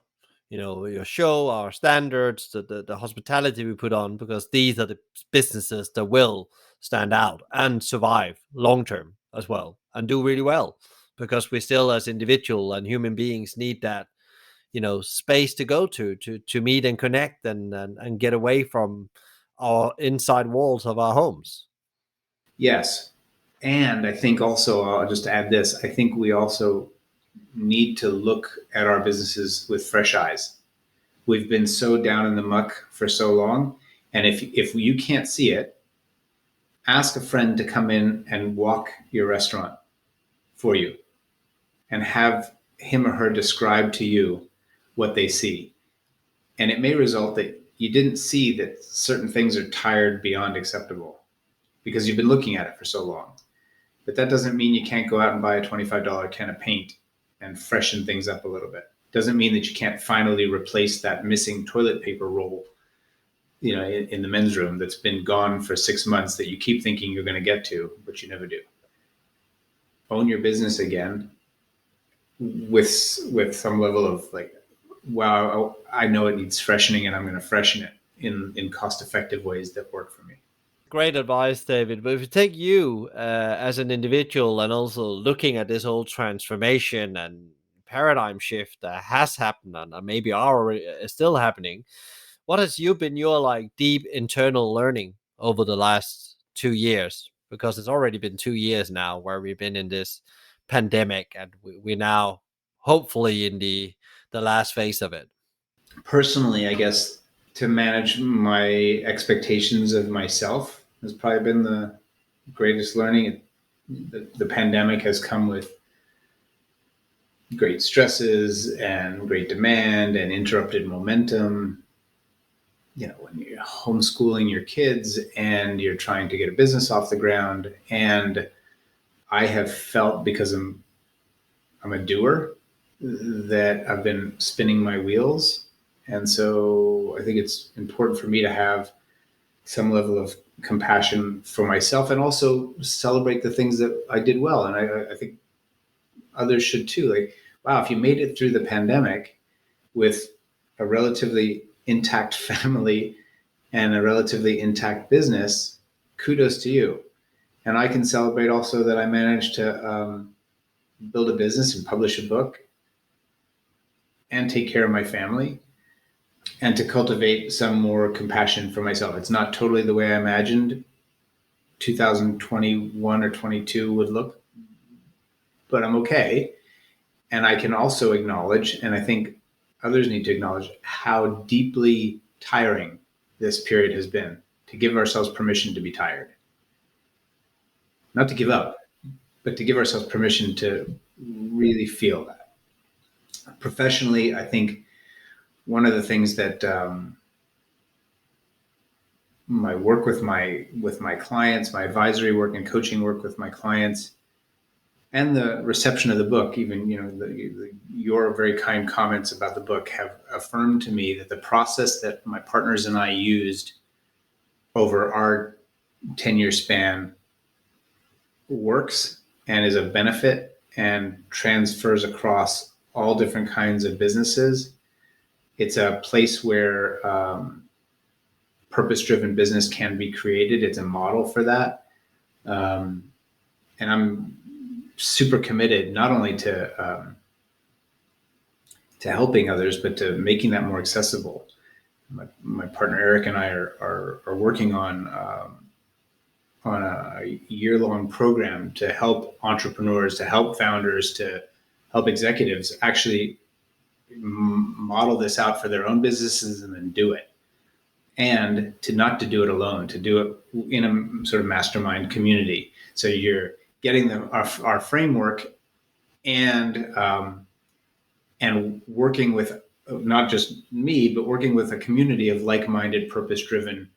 your show, our standards, the hospitality we put on, because these are the businesses that will stand out and survive long term as well and do really well, because we still as individual and human beings need that, space to go to meet and connect and get away from our inside walls of our homes. Yes. And I think also, I'll just add this, I think we also need to look at our businesses with fresh eyes. We've been so down in the muck for so long. And if you can't see it, ask a friend to come in and walk your restaurant for you and have him or her describe to you what they see. And it may result that you didn't see that certain things are tired beyond acceptable because you've been looking at it for so long. But that doesn't mean you can't go out and buy a $25 can of paint and freshen things up a little bit. Doesn't mean that you can't finally replace that missing toilet paper roll, in the men's room that's been gone for 6 months that you keep thinking you're going to get to, but you never do. Own your business again with some level of like, wow, I know it needs freshening and I'm going to freshen it in cost-effective ways that work for me. Great advice, David. But if you take you as an individual and also looking at this whole transformation and paradigm shift that has happened and maybe is still happening, what has been your like deep internal learning over the last 2 years? Because it's already been 2 years now where we've been in this pandemic, and we're now hopefully in the last phase of it. Personally, I guess to manage my expectations of myself has probably been the greatest learning. The pandemic has come with great stresses and great demand and interrupted momentum. When you're homeschooling your kids and you're trying to get a business off the ground, and I have felt, because I'm a doer, that I've been spinning my wheels. And so I think it's important for me to have some level of compassion for myself and also celebrate the things that I did well. And I think others should too. Like, wow, if you made it through the pandemic with a relatively intact family and a relatively intact business, kudos to you. And I can celebrate also that I managed to build a business and publish a book and take care of my family and to cultivate some more compassion for myself. It's not totally the way I imagined 2021 or 22 would look, but I'm okay. And I can also acknowledge, and I think others need to acknowledge, how deeply tiring this period has been, to give ourselves permission to be tired. Not to give up, but to give ourselves permission to really feel that. Professionally, I think one of the things that my work with my clients, my advisory work and coaching work with my clients, and the reception of the book, even your very kind comments about the book have affirmed to me that the process that my partners and I used over our 10-year span works and is a benefit and transfers across all different kinds of businesses. It's a place where purpose-driven business can be created. It's a model for that. And I'm super committed not only to helping others, but to making that more accessible. My partner Eric and I are working on a year-long program to help entrepreneurs, to help founders, to help executives actually model this out for their own businesses and then do it. And to not to do it alone, to do it in a sort of mastermind community. So you're getting our framework and working with not just me, but working with a community of like-minded, purpose-driven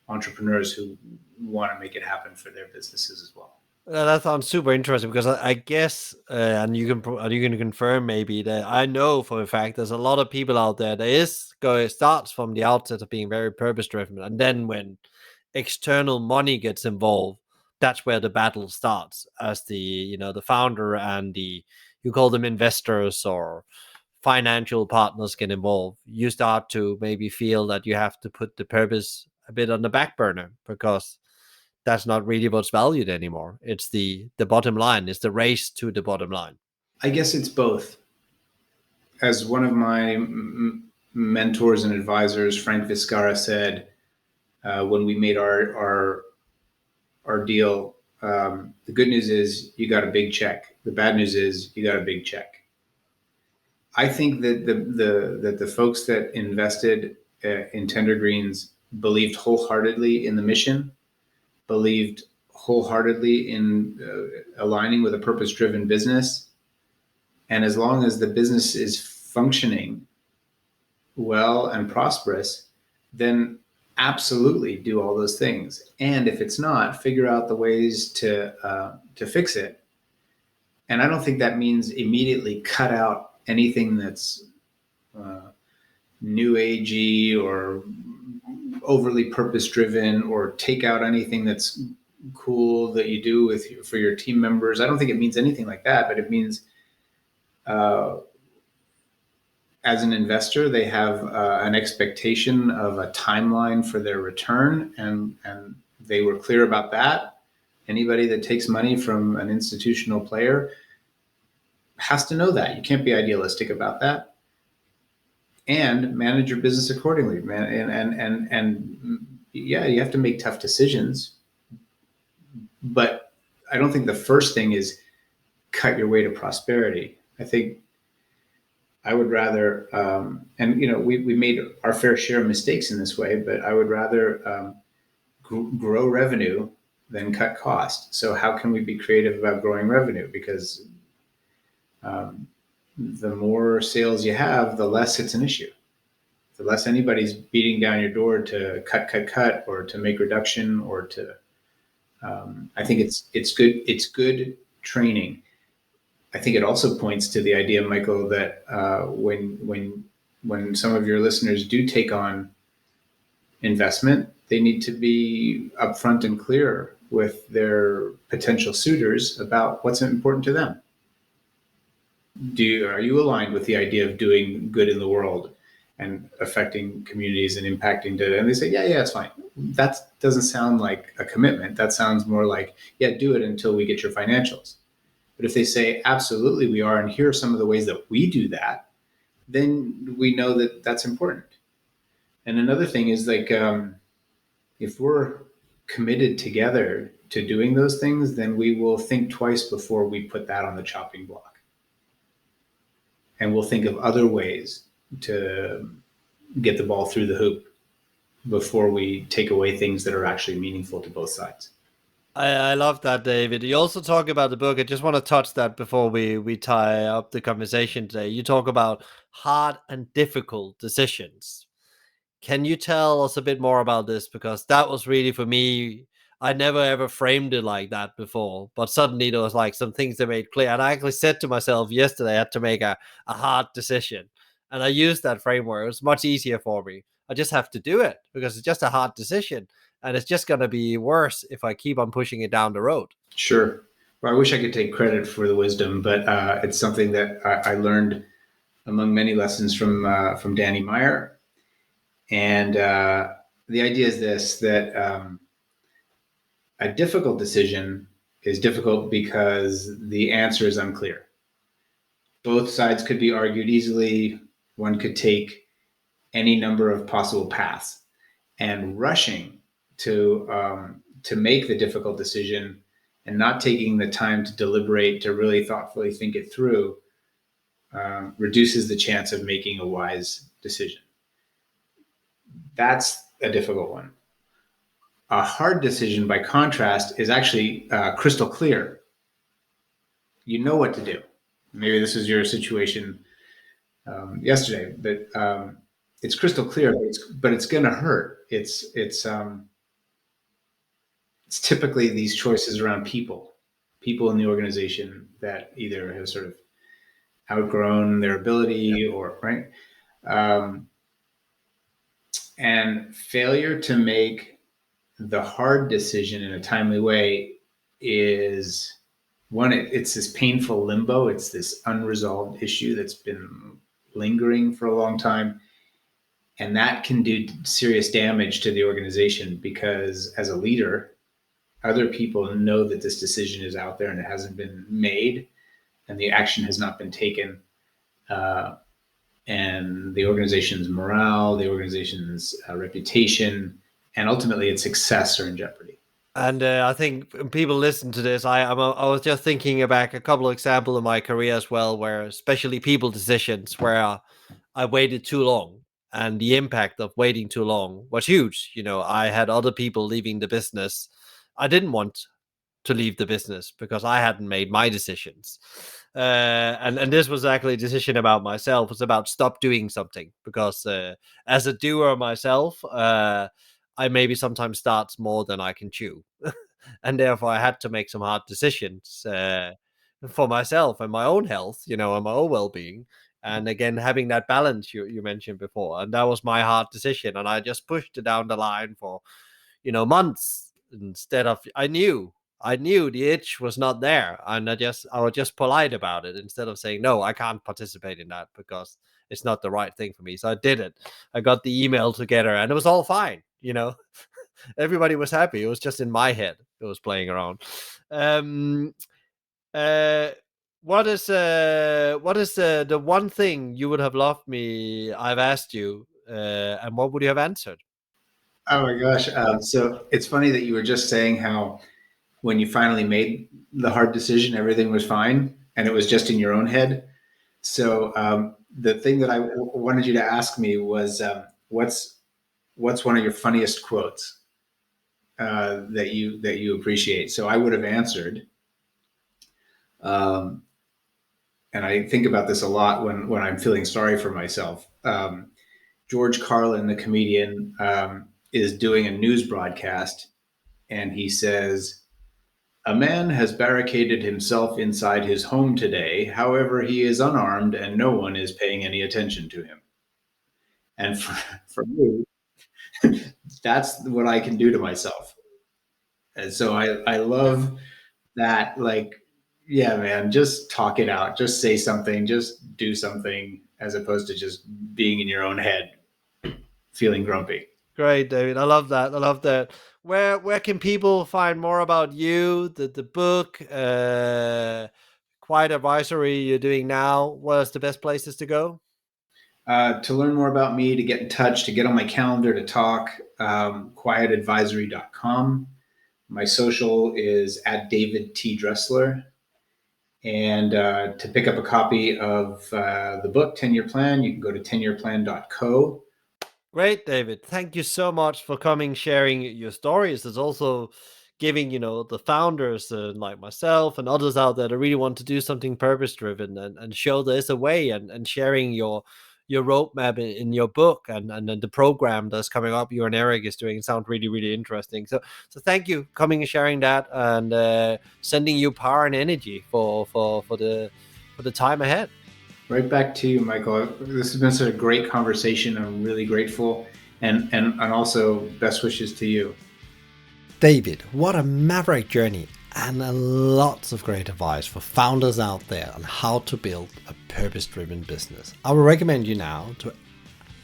entrepreneurs who want to make it happen for their businesses as well. That sounds super interesting because I guess, and you can confirm maybe that I know for a fact there's a lot of people out there that starts from the outset of being very purpose driven, and then when external money gets involved, that's where the battle starts. As the founder and you call them investors or financial partners get involved, you start to maybe feel that you have to put the purpose a bit on the back burner because that's not really what's valued anymore. It's the bottom line. It's the race to the bottom line. I guess it's both. As one of my mentors and advisors, Frank Viscara, said when we made our deal, the good news is you got a big check. The bad news is you got a big check. I think that the folks that invested in Tender Greens believed wholeheartedly in the mission, believed wholeheartedly in aligning with a purpose-driven business. And as long as the business is functioning well and prosperous, then absolutely do all those things. And if it's not, figure out the ways to fix it. And I don't think that means immediately cut out anything that's new agey or overly purpose driven, or take out anything that's cool that you do for your team members. I don't think it means anything like that, but it means as an investor, they have an expectation of a timeline for their return, and they were clear about that. Anybody that takes money from an institutional player has to know that. You can't be idealistic about that, and manage your business accordingly, man. And yeah, you have to make tough decisions, but I don't think the first thing is cut your way to prosperity. I think I would rather, and we made our fair share of mistakes in this way, but I would rather grow revenue than cut cost. So how can we be creative about growing revenue? Because the more sales you have, the less it's an issue. The less anybody's beating down your door to cut, or to make reduction, or to. I think it's good. It's good training. I think it also points to the idea, Michael, that when some of your listeners do take on investment, they need to be upfront and clear with their potential suitors about what's important to them. Are you aligned with the idea of doing good in the world and affecting communities and impacting data? And they say, yeah, it's fine. That doesn't sound like a commitment. That sounds more like, yeah, do it until we get your financials. But if they say, absolutely, we are, and here are some of the ways that we do that, then we know that that's important. And another thing is, like, if we're committed together to doing those things, then we will think twice before we put that on the chopping block. And we'll think of other ways to get the ball through the hoop before we take away things that are actually meaningful to both sides. I love that, David. You also talk about the book. I just want to touch that before we tie up the conversation today. You talk about hard and difficult decisions. Can you tell us a bit more about this? Because that was really, for me, I never ever framed it like that before. But suddenly there was like some things that made clear. And I actually said to myself yesterday, I had to make a hard decision. And I used that framework. It was much easier for me. I just have to do it because it's just a hard decision. and it's just going to be worse if I keep on pushing it down the road. Sure. Well, I wish I could take credit for the wisdom, but it's something that I learned among many lessons from Danny Meyer. And the idea is this: that a difficult decision is difficult because the answer is unclear. Both sides could be argued easily. One could take any number of possible paths, and rushing to make the difficult decision and not taking the time to deliberate, to really thoughtfully think it through, reduces the chance of making a wise decision. That's a difficult one. A hard decision, by contrast, is actually crystal clear. You know what to do. Maybe this is your situation yesterday, but it's crystal clear. But it's going to hurt. It's typically these choices around people in the organization that either have sort of outgrown their ability or right. And failure to make the hard decision in a timely way is one, it's this painful limbo. It's this unresolved issue that's been lingering for a long time. And that can do serious damage to the organization, because as a leader, other people know that this decision is out there and it hasn't been made and the action has not been taken. And the organization's morale, the organization's reputation, and ultimately its success are in jeopardy. And I think when people listen to this, I was just thinking back a couple of examples in my career as well, where especially people decisions where I waited too long, and the impact of waiting too long was huge. I had other people leaving the business. I didn't want to leave the business because I hadn't made my decisions. And this was actually a decision about myself. It's about stop doing something, because as a doer myself, I maybe sometimes start more than I can chew. And therefore I had to make some hard decisions for myself and my own health, and my own well-being. And again, having that balance you mentioned before. And that was my hard decision. And I just pushed it down the line for, months, instead of, I knew the itch was not there. And I was just polite about it, instead of saying, no, I can't participate in that because it's not the right thing for me. So I did it. I got the email together and it was all fine. Everybody was happy. It was just in my head. It was playing around. What is the one thing you would have loved me? I've asked you, and what would you have answered? Oh my gosh! So it's funny that you were just saying how when you finally made the hard decision, everything was fine, and it was just in your own head. So the thing that I wanted you to ask me was, what's one of your funniest quotes that you appreciate? So I would have answered, and I think about this a lot when I'm feeling sorry for myself. George Carlin, the comedian, is doing a news broadcast, and he says, "A man has barricaded himself inside his home today. However, he is unarmed and no one is paying any attention to him." And for me, that's what I can do to myself. And so I love that. Like, yeah, man, just talk it out. Just say something. Just do something, as opposed to just being in your own head, feeling grumpy. Great, David. I love that. I love that. Where can people find more about you, the book, Quiet Advisory you're doing now? What's the best places to go? To learn more about me, to get in touch, to get on my calendar to talk, quietadvisory.com. My social is at David T. Dressler. And to pick up a copy of the book, 10-Year Plan, you can go to 10yearplan.co. Great, David. Thank you so much for coming, sharing your stories. It's also giving, the founders like myself and others out there that really want to do something purpose driven and show there's a way, and sharing your roadmap in your book, and then the program that's coming up you and Eric is doing sound really, really interesting. So thank you coming and sharing that, and sending you power and energy for the time ahead. Right back to you, Michael. This has been such a great conversation. I'm really grateful, and also best wishes to you. David, what a maverick journey and lots of great advice for founders out there on how to build a purpose-driven business. I would recommend you now to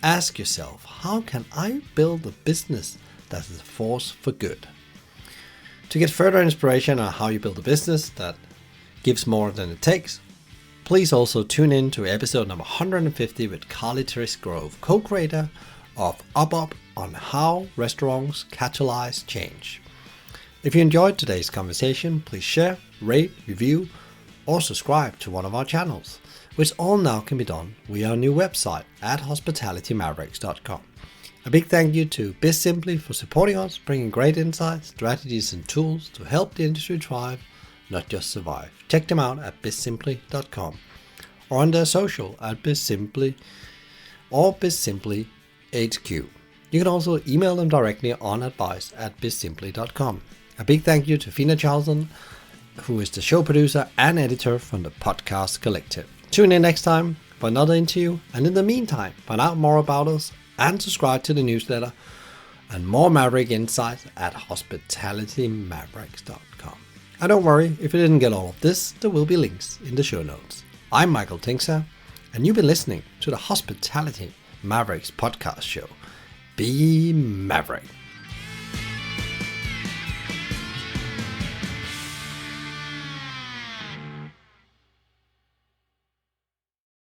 ask yourself, how can I build a business that is a force for good? To get further inspiration on how you build a business that gives more than it takes, please also tune in to episode number 150 with Carly Triss Grove, co-creator of Up, on how restaurants catalyze change. If you enjoyed today's conversation, please share, rate, review, or subscribe to one of our channels, which all now can be done via our new website at hospitalitymavericks.com. A big thank you to BizSimply for supporting us, bringing great insights, strategies, and tools to help the industry thrive, not just survive. Check them out at bizsimply.com or on their social at bizsimply or bizsimplyhq. You can also email them directly on advice@bizsimply.com. A big thank you to Fina Charlton, who is the show producer and editor from the Podcast Collective. Tune in next time for another interview, and in the meantime, find out more about us and subscribe to the newsletter and more Maverick insights at hospitalitymavericks.com. And don't worry, if you didn't get all of this, there will be links in the show notes. I'm Michael Tinkser, and you've been listening to the Hospitality Mavericks podcast show. Be Maverick.